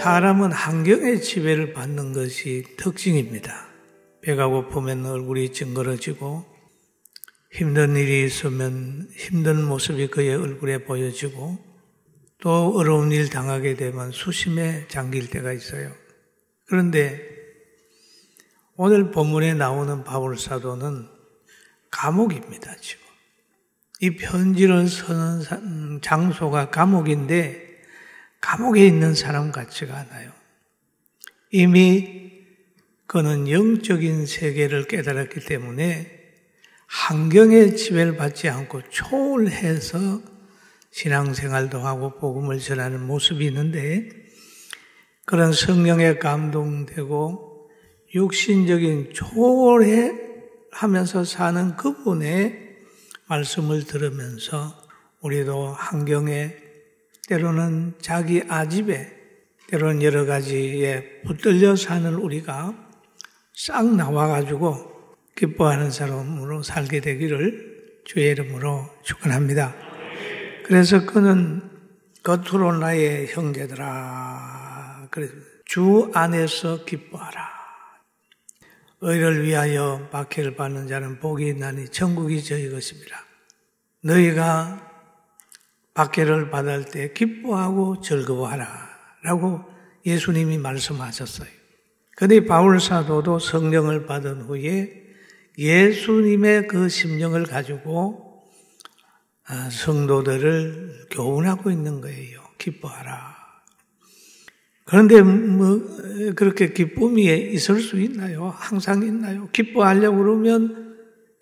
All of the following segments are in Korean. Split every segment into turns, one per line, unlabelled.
사람은 환경의 지배를 받는 것이 특징입니다. 배가 고프면 얼굴이 찡그러지고 힘든 일이 있으면 힘든 모습이 그의 얼굴에 보여지고 또 어려운 일 당하게 되면 수심에 잠길 때가 있어요. 그런데 오늘 본문에 나오는 바울 사도는 감옥입니다. 지금 이 편지를 쓰는 장소가 감옥인데 감옥에 있는 사람 같지가 않아요. 이미 그는 영적인 세계를 깨달았기 때문에 환경의 지배를 받지 않고 초월해서 신앙생활도 하고 복음을 전하는 모습이 있는데 그런 성령에 감동되고 육신적인 초월해 하면서 사는 그분의 말씀을 들으면서 우리도 환경에 때로는 자기 아집에 때로는 여러 가지에 붙들려 사는 우리가 싹 나와가지고 기뻐하는 사람으로 살게 되기를 주의 이름으로 축원합니다. 그래서 그는 겉으로 나의 형제들아 주 안에서 기뻐하라. 의를 위하여 박해를 받는 자는 복이 있나니 천국이 저희 것입니다. 너희가 박해를 받을 때 기뻐하고 즐거워하라 라고 예수님이 말씀하셨어요. 그런데 바울 사도도 성령을 받은 후에 예수님의 그 심령을 가지고 성도들을 교훈하고 있는 거예요. 기뻐하라. 그런데 그렇게 기쁨이 있을 수 있나요? 항상 있나요? 기뻐하려고 그러면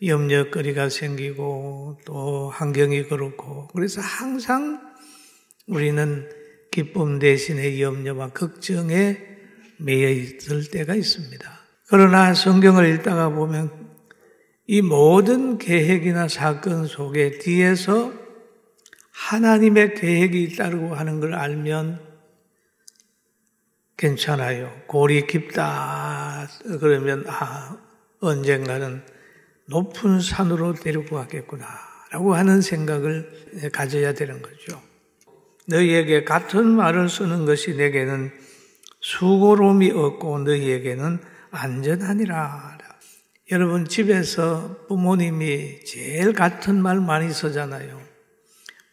염려거리가 생기고 또 환경이 그렇고 그래서 항상 우리는 기쁨 대신에 염려와 걱정에 매여 있을 때가 있습니다. 그러나 성경을 읽다가 보면 이 모든 계획이나 사건 속에 뒤에서 하나님의 계획이 있다고 하는 걸 알면 괜찮아요. 골이 깊다 그러면 언젠가는 높은 산으로 데리고 가겠구나 라고 하는 생각을 가져야 되는 거죠. 너희에게 같은 말을 쓰는 것이 내게는 수고로움이 없고 너희에게는 안전하니라. 여러분 집에서 부모님이 제일 같은 말 많이 쓰잖아요.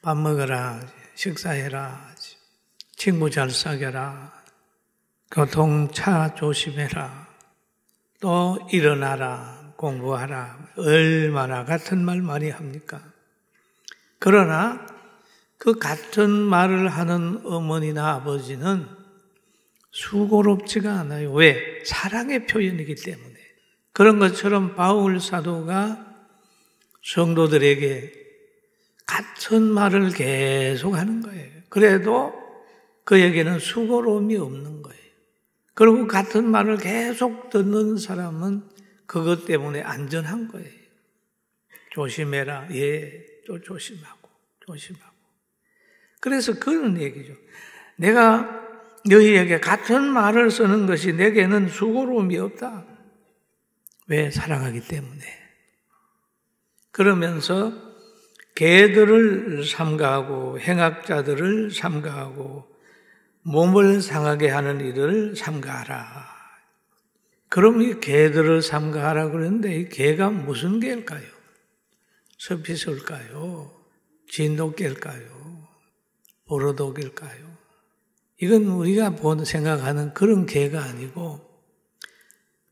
밥 먹어라, 식사해라, 친구 잘 사귀어라, 교통차 조심해라, 또 일어나라, 공부하라. 얼마나 같은 말 많이 합니까? 그러나 그 같은 말을 하는 어머니나 아버지는 수고롭지가 않아요. 왜? 사랑의 표현이기 때문에. 그런 것처럼 바울 사도가 성도들에게 같은 말을 계속 하는 거예요. 그래도 그에게는 수고로움이 없는 거예요. 그리고 같은 말을 계속 듣는 사람은 그것 때문에 안전한 거예요. 조심해라. 예, 또 조심하고. 그래서 그런 얘기죠. 내가 너희에게 같은 말을 쓰는 것이 내게는 수고로움이 없다. 왜? 사랑하기 때문에. 그러면서 개들을 삼가하고 행악자들을 삼가하고 몸을 상하게 하는 이들을 삼가하라. 그럼 이 개들을 삼가하라 그러는데 이 개가 무슨 개일까요? 서피솔까요? 진돗개일까요? 보로독일까요? 이건 우리가 생각하는 그런 개가 아니고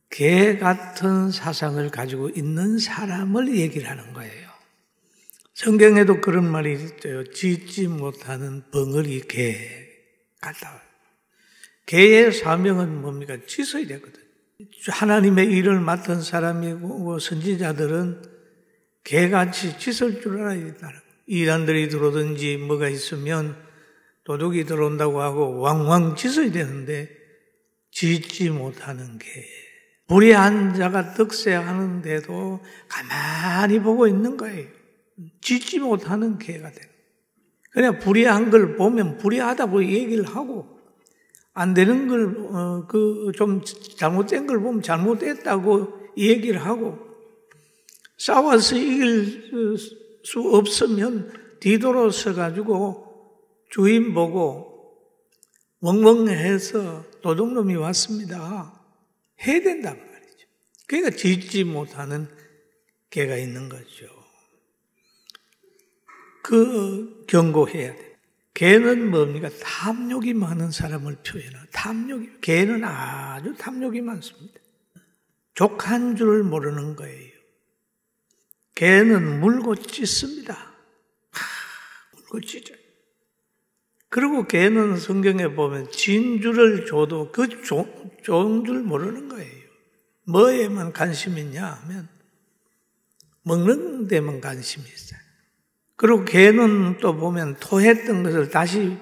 개 같은 사상을 가지고 있는 사람을 얘기를 하는 거예요. 성경에도 그런 말이 있어요. 짖지 못하는 벙어리 개 같다. 개의 사명은 뭡니까? 짖어야 되거든. 하나님의 일을 맡은 사람이고 선지자들은 개같이 짖을 줄 알아야 된다는 거예요. 이란들이 들어오든지 뭐가 있으면 도둑이 들어온다고 하고 왕왕 짖어야 되는데 짖지 못하는 개. 불의한 자가 득세하는데도 가만히 보고 있는 거예요. 짖지 못하는 개가 되는 거예요. 그냥 불의한 걸 보면 불의하다고 얘기를 하고 안 되는 걸 좀 잘못된 걸 보면 잘못됐다고 얘기를 하고 싸워서 이길 수 없으면 뒤돌아서 가지고 주인 보고 멍멍해서 도둑놈이 왔습니다 해야 된단 말이죠. 그러니까 짖지 못하는 개가 있는 거죠. 그 경고해야 돼. 개는 뭡니까? 탐욕이 많은 사람을 표현해요. 개는 아주 탐욕이 많습니다. 족한 줄 모르는 거예요. 개는 물고 찢습니다. 물고 찢어요. 그리고 개는 성경에 보면 진주를 줘도 그 좋은 줄 모르는 거예요. 뭐에만 관심이 있냐 하면 먹는 데만 관심이 있어요. 그리고 개는 또 보면 토했던 것을 다시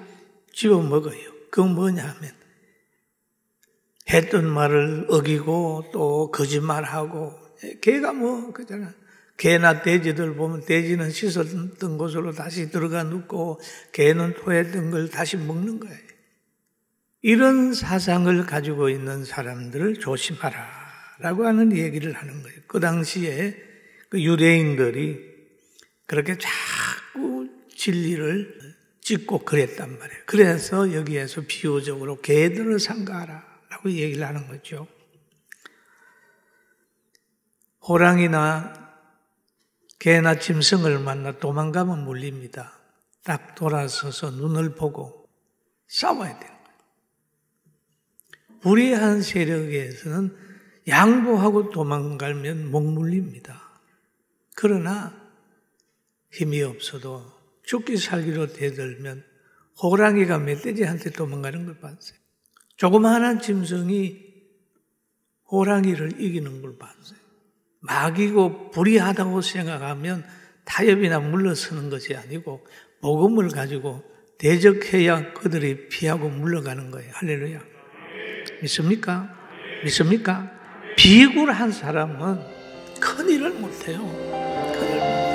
집어 먹어요. 그건 뭐냐 하면 했던 말을 어기고 또 거짓말하고. 개가 뭐 그잖아. 개나 돼지들 보면 돼지는 씻었던 곳으로 다시 들어가 눕고 개는 토했던 걸 다시 먹는 거예요. 이런 사상을 가지고 있는 사람들을 조심하라 라고 하는 얘기를 하는 거예요. 그 당시에 그 유대인들이 그렇게 자꾸 진리를 찢고 그랬단 말이에요. 그래서 여기에서 비유적으로 개들을 삼가하라 라고 얘기를 하는 거죠. 호랑이나 개나 짐승을 만나 도망가면 물립니다. 딱 돌아서서 눈을 보고 싸워야 돼요. 불의한 세력에서는 양보하고 도망가면 못 물립니다. 그러나 힘이 없어도 죽기 살기로 대들면 호랑이가 멧돼지한테 도망가는 걸 봤어요. 조그마한 짐승이 호랑이를 이기는 걸 봤어요. 막이고 불의하다고 생각하면 타협이나 물러서는 것이 아니고 복음을 가지고 대적해야 그들이 피하고 물러가는 거예요. 할렐루야. 믿습니까? 믿습니까? 비굴한 사람은 큰일을 못해요. 큰일을 못해요.